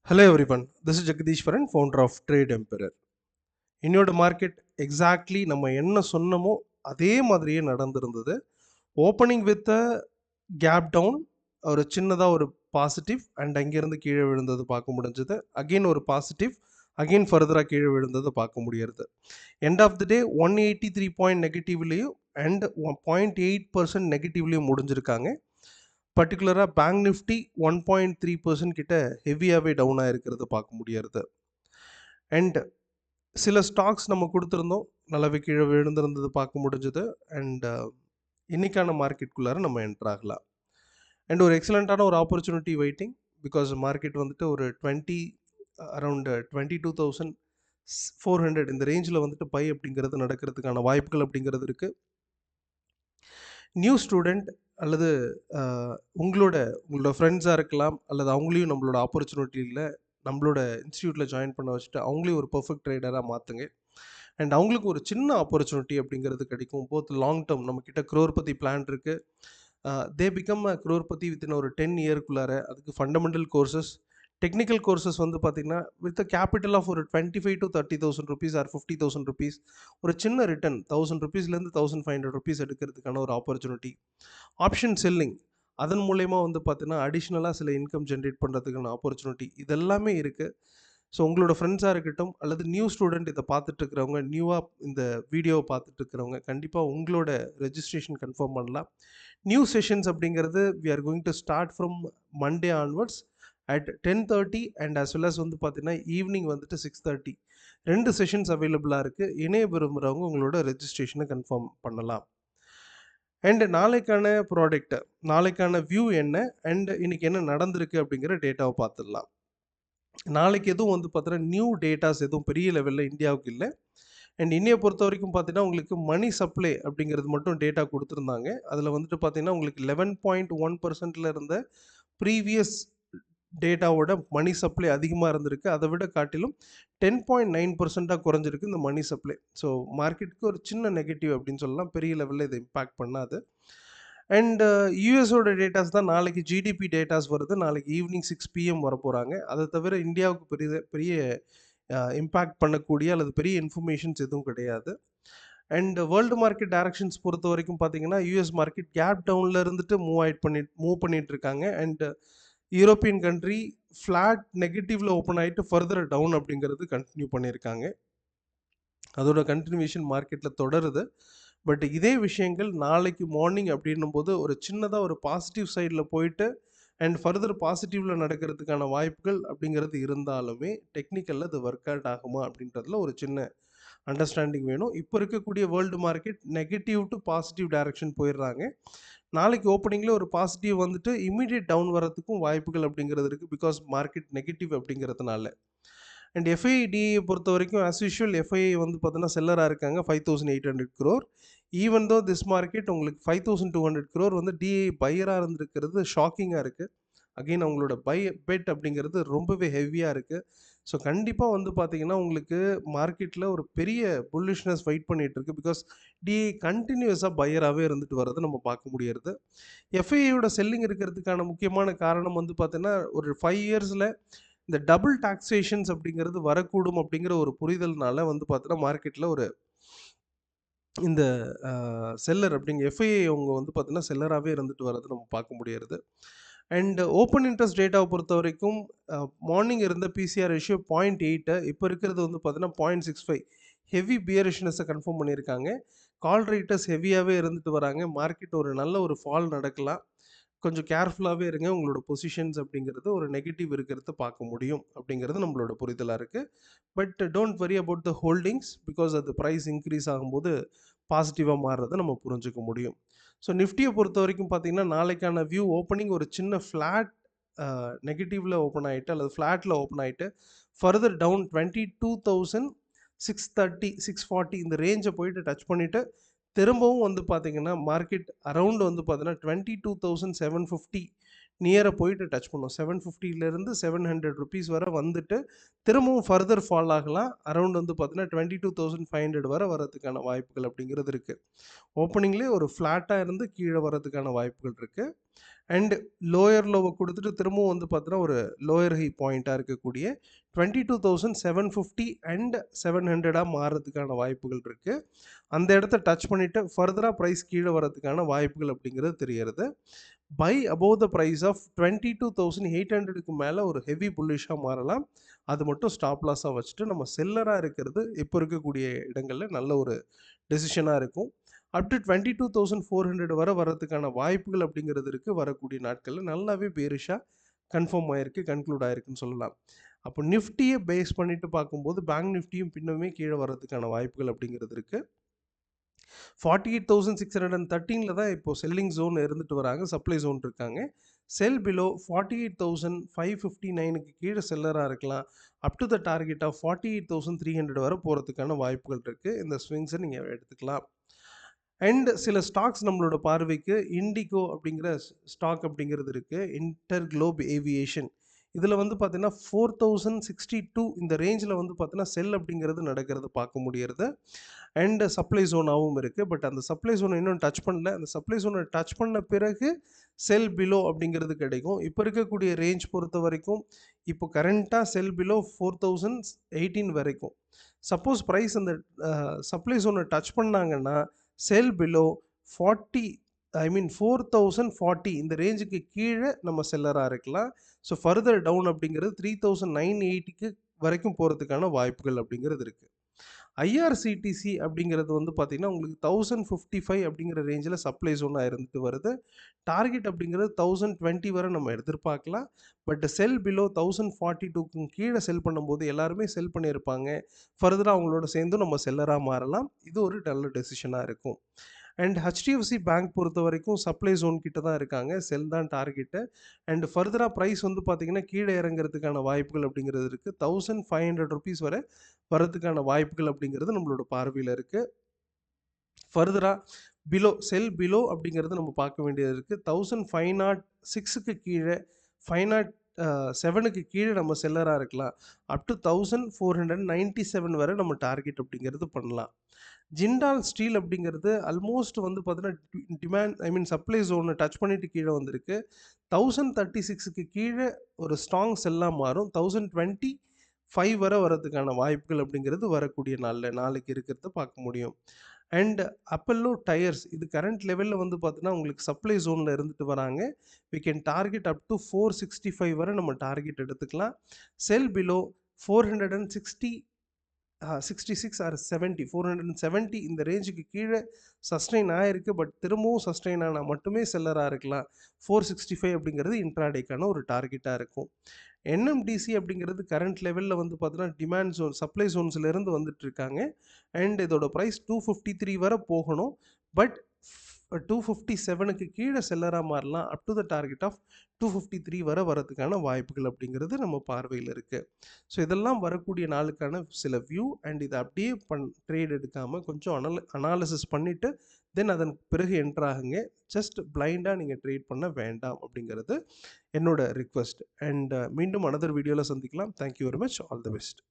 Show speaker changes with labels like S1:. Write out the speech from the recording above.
S1: Hello everyone, this is Jagdishwaran, founder of Trade Emperor. இன்னையோட market exactly நம்ம என்ன சொன்னமோ அதே மாதிரியே நடந்திருந்தது. ஓப்பனிங் வித் கேப் டவுன், ஒரு சின்னதாக ஒரு பாசிட்டிவ் அண்ட் அங்கேருந்து கீழே விழுந்தது பார்க்க முடிஞ்சது. அகெயின் ஒரு பாசிட்டிவ், அகெயின் ஃபர்தராக கீழே விழுந்தது பார்க்க முடியறது. End of the day 183 point நெகட்டிவ்லேயும் அண்ட் 0.8% நெகட்டிவ்லேயும் முடிஞ்சிருக்காங்க. பர்டிகுலராக பேங்க் நிஃப்டி 1.3% கிட்ட ஹெவியாகவே டவுன் ஆகிருக்கிறது பார்க்க முடியறது. அண்ட் சில ஸ்டாக்ஸ் நம்ம கொடுத்துருந்தோம், நல்லாவே கீழே விழுந்திருந்தது பார்க்க முடிஞ்சது. அண்ட் இன்னைக்கான மார்க்கெட்டுக்குள்ளார நம்ம என்டர் ஆகலாம். அண்ட் ஒரு எக்ஸலண்ட்டான ஒரு ஆப்பர்ச்சுனிட்டி வெயிட்டிங், பிகாஸ் மார்க்கெட் வந்துட்டு ஒரு அரௌண்ட் 22,400 இந்த ரேஞ்சில் வந்துட்டு பை அப்படிங்கிறது நடக்கிறதுக்கான வாய்ப்புகள் அப்படிங்கிறது இருக்குது. நியூ ஸ்டூடெண்ட் அல்லது உங்களோட ஃப்ரெண்ட்ஸாக இருக்கலாம், அல்லது அவங்களையும் நம்மளோட ஆப்பர்ச்சுனிட்டியில் நம்மளோட இன்ஸ்டியூட்டில் ஜாயின் பண்ண வச்சுட்டு அவங்களையும் ஒரு பர்ஃபெக்ட் ட்ரேடராக மாற்றுங்க. அண்ட் அவங்களுக்கு ஒரு சின்ன ஆப்பர்ச்சுனிட்டி அப்படிங்கிறது கிடைக்கும். போத் லாங் டேர்ம் நம்மக்கிட்ட crorepati பிளான் இருக்குது. They become a crorepati within ஒரு 10 இயருக்குள்ளார. அதுக்கு ஃபண்டமெண்டல் கோர்சஸ், டெக்னிக்கல் கோர்சஸ் வந்து பார்த்திங்கன்னா வித் கேபிட்டல் ஆஃப் ஒரு 25,000 to 30,000 rupees ஆர் 50,000 rupees, ஒரு சின்ன ரிட்டர்ன் 1,000 rupeesலேருந்து 1,500 rupees எடுக்கிறதுக்கான ஒரு ஆப்பர்ச்சுனிட்டி. ஆப்ஷன் செல்லிங், அதன் மூலயமா வந்து பார்த்தீங்கன்னா அடிஷ்னலாக சில இன்கம் ஜென்ரேட் பண்ணுறதுக்கான ஆப்பர்ச்சுனிட்டி, இதெல்லாமே இருக்குது. ஸோ உங்களோட ஃப்ரெண்ட்ஸாக இருக்கட்டும் அல்லது நியூ ஸ்டூடெண்ட் இதை பார்த்துட்ருக்கிறவங்க, நியூவாக இந்த வீடியோவை பார்த்துட்ருக்கிறவங்க கண்டிப்பாக உங்களோட ரெஜிஸ்ட்ரேஷன் கன்ஃபார்ம் பண்ணலாம். நியூ செஷன்ஸ் அப்படிங்கிறது we are going to start from Monday onwards at 10:30 and as well as வந்து பார்த்தீங்கன்னா ஈவினிங் வந்துட்டு 6:30 2 செஷன்ஸ் அவைலபிளாக இருக்குது. இணைய விரும்புகிறவங்க உங்களோட ரெஜிஸ்ட்ரேஷனை கன்ஃபார்ம் பண்ணலாம். அண்ட் நாளைக்கான ப்ராடக்ட், நாளைக்கான வியூ என்ன, அண்ட் இன்னைக்கு என்ன நடந்திருக்கு அப்படிங்கிற டேட்டாவை பார்த்துடலாம். நாளைக்கு எதுவும் வந்து பார்த்தீங்கன்னா நியூ டேட்டாஸ் எதுவும் பெரிய லெவலில் இந்தியாவுக்கு இல்லை. அண்ட் இன்னையை பொறுத்த வரைக்கும் பார்த்தீங்கன்னா உங்களுக்கு மணி சப்ளை அப்படிங்கிறது மட்டும் டேட்டா கொடுத்துருந்தாங்க. அதில் வந்துட்டு பார்த்தீங்கன்னா உங்களுக்கு 11.1% இருந்த ப்ரீவியஸ் டேட்டாவோட மணி சப்ளை அதிகமாக இருந்திருக்கு. அதை விட காட்டிலும் 10.9% குறைஞ்சிருக்கு இந்த மணி சப்ளை. ஸோ மார்க்கெட்டுக்கு ஒரு சின்ன நெகட்டிவ் அப்படின்னு சொல்லலாம், பெரிய லெவலில் இதை இம்பேக்ட் பண்ணாது. அண்ட் யூஎஸோட டேட்டாஸ் தான் நாளைக்கு, ஜிடிபி டேட்டாஸ் வருது நாளைக்கு ஈவினிங் 6 PM வர போகிறாங்க. அதை தவிர இந்தியாவுக்கு பெரிய பெரிய இம்பேக்ட் பண்ணக்கூடிய அல்லது பெரிய இன்ஃபர்மேஷன்ஸ் எதுவும் கிடையாது. அண்ட் வேர்ல்டு மார்க்கெட் டைரக்ஷன்ஸ் பொறுத்த வரைக்கும் பார்த்தீங்கன்னா யூஎஸ் மார்க்கெட் கேப் டவுனில் இருந்துட்டு மூவ் பண்ணிட்டு இருக்காங்க. அண்ட் யூரோப்பியன் கண்ட்ரி ஃப்ளாட் நெகட்டிவ்ல ஓப்பன் ஆகிட்டு ஃபர்தர் டவுன் அப்படிங்கிறது கண்டினியூ பண்ணியிருக்காங்க. அதோட கண்டினியூஷன் மார்க்கெட்டில் தொடருது. பட் இதே விஷயங்கள் நாளைக்கு மார்னிங் அப்படின்னும் போது ஒரு சின்னதாக ஒரு பாசிட்டிவ் சைடில் போயிட்டு அண்ட் ஃபர்தர் பாசிட்டிவில் நடக்கிறதுக்கான வாய்ப்புகள் அப்படிங்கிறது இருந்தாலுமே டெக்னிக்கலில் அது ஒர்க் அவுட் ஆகுமா அப்படின்றதுல ஒரு சின்ன அண்டர்ஸ்டாண்டிங் வேணும். இப்போ இருக்கக்கூடிய world market negative to positive direction போயிடுறாங்க. நாளைக்கு ஓப்பனிங்கில் ஒரு பாசிட்டிவ் வந்துட்டு இமீடியட் டவுன் வரதுக்கும் வாய்ப்புகள் அப்படிங்கிறது இருக்குது, பிகாஸ் மார்க்கெட் நெகட்டிவ் அப்படிங்கிறதுனால. அண்ட் எஃப்ஐடியை பொறுத்த வரைக்கும் ஆஸ் யூஷுவல் எஃப்ஐஐ வந்து பார்த்தீங்கன்னா செல்லராக இருக்காங்க 5,800 crore. Even though this market உங்களுக்கு 5,200 crore வந்து டிஐ பையராக இருந்திருக்கிறது ஷாக்கிங்காக இருக்குது. அகெயின் அவங்களோட பெட் அப்படிங்கிறது ரொம்பவே ஹெவியாக இருக்குது. ஸோ கண்டிப்பாக வந்து பார்த்தீங்கன்னா உங்களுக்கு மார்க்கெட்டில் ஒரு பெரிய புல்லிஷ்னஸ் வெயிட் பண்ணிகிட்டு இருக்குது, பிகாஸ் டிஐ கண்டினியூஸாக பையராகவே இருந்துட்டு வர்றதை நம்ம பார்க்க முடியறது. எஃப்ஐஐயோட செல்லிங் இருக்கிறதுக்கான முக்கியமான காரணம் வந்து பார்த்தீங்கன்னா ஒரு 5 இயர்ஸில் இந்த டபுள் டாக்ஸேஷன்ஸ் அப்படிங்கிறது வரக்கூடும் அப்படிங்கிற ஒரு புரிதல்னால வந்து பார்த்தீங்கன்னா மார்க்கெட்டில் ஒரு இந்த செல்லர் அப்படிங்கிற எஃப்ஐஐ அவங்க வந்து பார்த்தீங்கன்னா செல்லராகவே இருந்துட்டு வர்றது நம்ம பார்க்க முடியறது. அண்ட் ஓப்பன் இன்ட்ரெஸ்ட் டேட்டாவை பொறுத்த வரைக்கும் மார்னிங் இருந்த பிசிஆர் ரேஷியோ 0.8, இப்போ இருக்கிறது வந்து பார்த்தீங்கன்னா 0.65. ஹெவி பியரிஷ்னஸை கன்ஃபார்ம் பண்ணியிருக்காங்க. கால் ரைட்டர்ஸ் ஹெவியாகவே இருந்துட்டு வராங்க. மார்க்கெட் ஒரு நல்ல ஒரு ஃபால் நடக்கலாம். கொஞ்சம் கேர்ஃபுல்லாகவே இருங்க. உங்களோட பொசிஷன்ஸ் அப்படிங்கிறது ஒரு நெகட்டிவ் இருக்கிறத பார்க்க முடியும் அப்படிங்கிறது நம்மளோட புரிதலாக இருக்குது. But don't worry about the holdings, because அது ப்ரைஸ் இன்க்ரீஸ் ஆகும்போது பாசிட்டிவாக மாறுறதை நம்ம புரிஞ்சுக்க முடியும். ஸோ நிஃப்டியை பொறுத்த வரைக்கும் பார்த்தீங்கன்னா நாளைக்கான வியூ ஓப்பனிங் ஒரு சின்ன ஃப்ளாட் நெகட்டிவில் ஓப்பன் ஆகிட்டு அல்லது ஃப்ளாட்டில் ஓப்பன் ஆகிட்டு ஃபர்தர் டவுன் 22,630 640 இந்த ரேஞ்சை போயிட்டு டச் பண்ணிவிட்டு திரும்பவும் வந்து பார்த்தீங்கன்னா மார்க்கெட் அரௌண்ட் வந்து பார்த்தீங்கன்னா 22,750 நியராக போயிட்டு டச் பண்ணும். 750லேருந்து 700 ருபீஸ் வரை வந்துட்டு திரும்பவும் ஃபர்தர் ஃபால் ஆகலாம். அரௌண்ட் வந்து பார்த்தீங்கன்னா 22,500 வரை வரதுக்கான வாய்ப்புகள் அப்படிங்கிறது இருக்குது. ஓப்பனிங்லேயே ஒரு ஃப்ளாட்டாக இருந்து கீழே வரதுக்கான வாய்ப்புகள் இருக்குது. அண்ட் லோயர் லோவை கொடுத்துட்டு திரும்பவும் வந்து பார்த்தீங்கன்னா ஒரு லோயர் ஹை பாயிண்ட்டாக இருக்கக்கூடிய 22,750 அண்ட் 700 மாறுறதுக்கான வாய்ப்புகள் இருக்குது. அந்த இடத்த டச் பண்ணிவிட்டு ஃபர்தராக ப்ரைஸ் கீழே வரதுக்கான வாய்ப்புகள் அப்படிங்கிறது தெரிகிறது. By above the price of 22,800க்கு மேலே ஒரு ஹெவி புல்லிஷாக மாறலாம். அது மட்டும் ஸ்டாப் லாஸாக வச்சுட்டு நம்ம செல்லராக இருக்கிறது இப்போ இருக்கக்கூடிய இடங்களில் நல்ல ஒரு டெசிஷனாக இருக்கும். அப் டு 22,400 வரை வரதுக்கான வாய்ப்புகள் அப்படிங்கிறது இருக்குது. வரக்கூடிய நாட்களில் நல்லாவே பேரிஷாக கன்ஃபார்ம் ஆகிருக்கு, கன்க்ளூட் ஆகிருக்குன்னு சொல்லலாம். அப்போ நிஃப்டியை பேஸ் பண்ணிட்டு பார்க்கும்போது பேங்க் நிஃப்டியும் பின்னமே கீழே வரதுக்கான வாய்ப்புகள் அப்படிங்கிறது இருக்குது. 48,613 தான் இப்போ செல்லிங் ஜோன் இருந்துட்டு வராங்க, சப்ளை ஜோன் இருக்காங்க. செல் பிலோ 48,559க்கு கீழே செல்லராக இருக்கலாம். Up to the target of 48,300 வரை போகிறதுக்கான வாய்ப்புகள் இருக்குது. இந்த ஸ்விங்ஸை நீங்கள் எடுத்துக்கலாம். அண்ட் சில ஸ்டாக்ஸ் நம்மளோட பார்வைக்கு இண்டிகோ அப்படிங்கிற ஸ்டாக் அப்படிங்கிறது இருக்குது. இன்டர் குளோப் ஏவியேஷன் இதில் வந்து பார்த்தீங்கன்னா 4,062 இந்த ரேஞ்சில் வந்து பார்த்தீங்கன்னா செல் அப்படிங்கிறது நடக்கிறது பார்க்க முடியறது. அண்ட் சப்ளை ஜோனாகவும் இருக்குது. பட் அந்த சப்ளை ஜோனை இன்னும் டச் பண்ணல. அந்த சப்ளை ஜோனை டச் பண்ண பிறகு செல் பிலோ அப்படிங்கிறது கிடைக்கும். இப்போ இருக்கக்கூடிய ரேஞ்ச் பொறுத்த வரைக்கும் இப்போ கரண்ட்டாக செல் பிலோ 4,018 வரைக்கும். சப்போஸ் ப்ரைஸ் அந்த சப்ளை ஜோனை டச் பண்ணாங்கன்னா செல் பிலோ 4,040 இந்த ரேஞ்சுக்கு கீழே நம்ம செல்லராக இருக்கலாம். ஸோ ஃபர்தர் டவுன் அப்படிங்கிறது 3,980க்கு வரைக்கும் போகிறதுக்கான வாய்ப்புகள் அப்படிங்கிறது இருக்குது. ஐஆர்சிடிசி அப்படிங்கிறது வந்து பார்த்திங்கன்னா உங்களுக்கு 1,055 அப்படிங்கிற ரேஞ்சில் சப்ளை ஜோனாக இருந்துட்டு வருது. டார்கெட் அப்படிங்கிறது 1,020 வரை நம்ம எதிர்பார்க்கலாம். பட் செல் பிலோ 1,042க்கு கீழே செல் பண்ணும்போது எல்லாருமே செல் பண்ணியிருப்பாங்க. ஃபர்தராக அவங்களோட சேர்ந்து நம்ம செல்லராக மாறலாம். இது ஒரு நல்ல டெசிஷனாக இருக்கும். அண்ட் ஹெச்டிஎஃப்சி பேங்க் பொறுத்த வரைக்கும் சப்ளை ஜோன் கிட்ட தான் இருக்காங்க. செல் தான் டார்கெட்டு. அண்ட் ஃபர்தராக ப்ரைஸ் வந்து பார்த்திங்கன்னா கீழே இறங்குறதுக்கான வாய்ப்புகள் அப்படிங்கிறது இருக்குது. 1,500 ருபீஸ் வரை வரதுக்கான வாய்ப்புகள் அப்படிங்கிறது நம்மளோட பார்வையில் இருக்குது. ஃபர்தராக பிலோ செல் பிலோ அப்படிங்கிறது நம்ம பார்க்க வேண்டியது இருக்குது. 1,506க்கு கீழே 507க்கு கீழே நம்ம செல்லராக இருக்கலாம். அப் டு 1,497 வரை நம்ம டார்கெட் அப்படிங்கிறது பண்ணலாம். ஜிண்டால் ஸ்டீல் அப்படிங்கிறது ஆல்மோஸ்ட் வந்து பார்த்தீங்கன்னா டிமாண்ட் சப்ளை ஜோனை டச் பண்ணிட்டு கீழே வந்திருக்கு. 1,036க்கு கீழே ஒரு ஸ்ட்ராங் செல்லாக மாறும். 1,025 வரை வரதுக்கான வாய்ப்புகள் அப்படிங்கிறது வரக்கூடிய நாளைக்கு இருக்கிறத பார்க்க முடியும். அண்ட் அப்பல்லோ டயர்ஸ் இது கரண்ட் லெவலில் வந்து பார்த்தீங்கன்னா உங்களுக்கு சப்ளை ஜோனில் இருந்துட்டு வராங்க. We can target up to 465 வரை நம்ம டார்கெட் எடுத்துக்கலாம். செல் பிலோ 66 ஆர் 70 470 இந்த ரேஞ்சுக்கு கீழே சஸ்டெயின் ஆகிருக்கு. பட் திரும்பவும் சஸ்டெயின் ஆனால் மட்டுமே செல்லராக இருக்கலாம். 465 அப்படிங்கிறது இன்ட்ராடேக்கான ஒரு டார்கெட்டாக இருக்கும். என்எம்டிசி அப்படிங்கிறது கரண்ட் லெவலில் வந்து பார்த்தீங்கன்னா டிமாண்ட் ஜோன் சப்ளை ஜோன்ஸ்லேருந்து வந்துட்டு இருக்காங்க. அண்ட் இதோட ப்ரைஸ் 253 வரை போகணும். பட் 257க்கு கீழே செல்லராக மாறலாம். Up to the target of 253 வரை வரதுக்கான வாய்ப்புகள் அப்படிங்கிறது நம்ம பார்வையில் இருக்குது. ஸோ இதெல்லாம் வரக்கூடிய நாளுக்கான சில வியூ. அண்ட் இதை அப்படியே ட்ரேட் எடுக்காமல் கொஞ்சம் அனாலிசிஸ் பண்ணிவிட்டு தென் அதன் பிறகு என்ட்ரு ஆகுங்க. ஜஸ்ட் பிளைண்டாக நீங்கள் ட்ரேட் பண்ண வேண்டாம் அப்படிங்கிறது என்னோட ரிக்வெஸ்ட். அண்ட் மீண்டும் அனதர் வீடியோவில் சந்திக்கலாம். Thank you very much. All the best.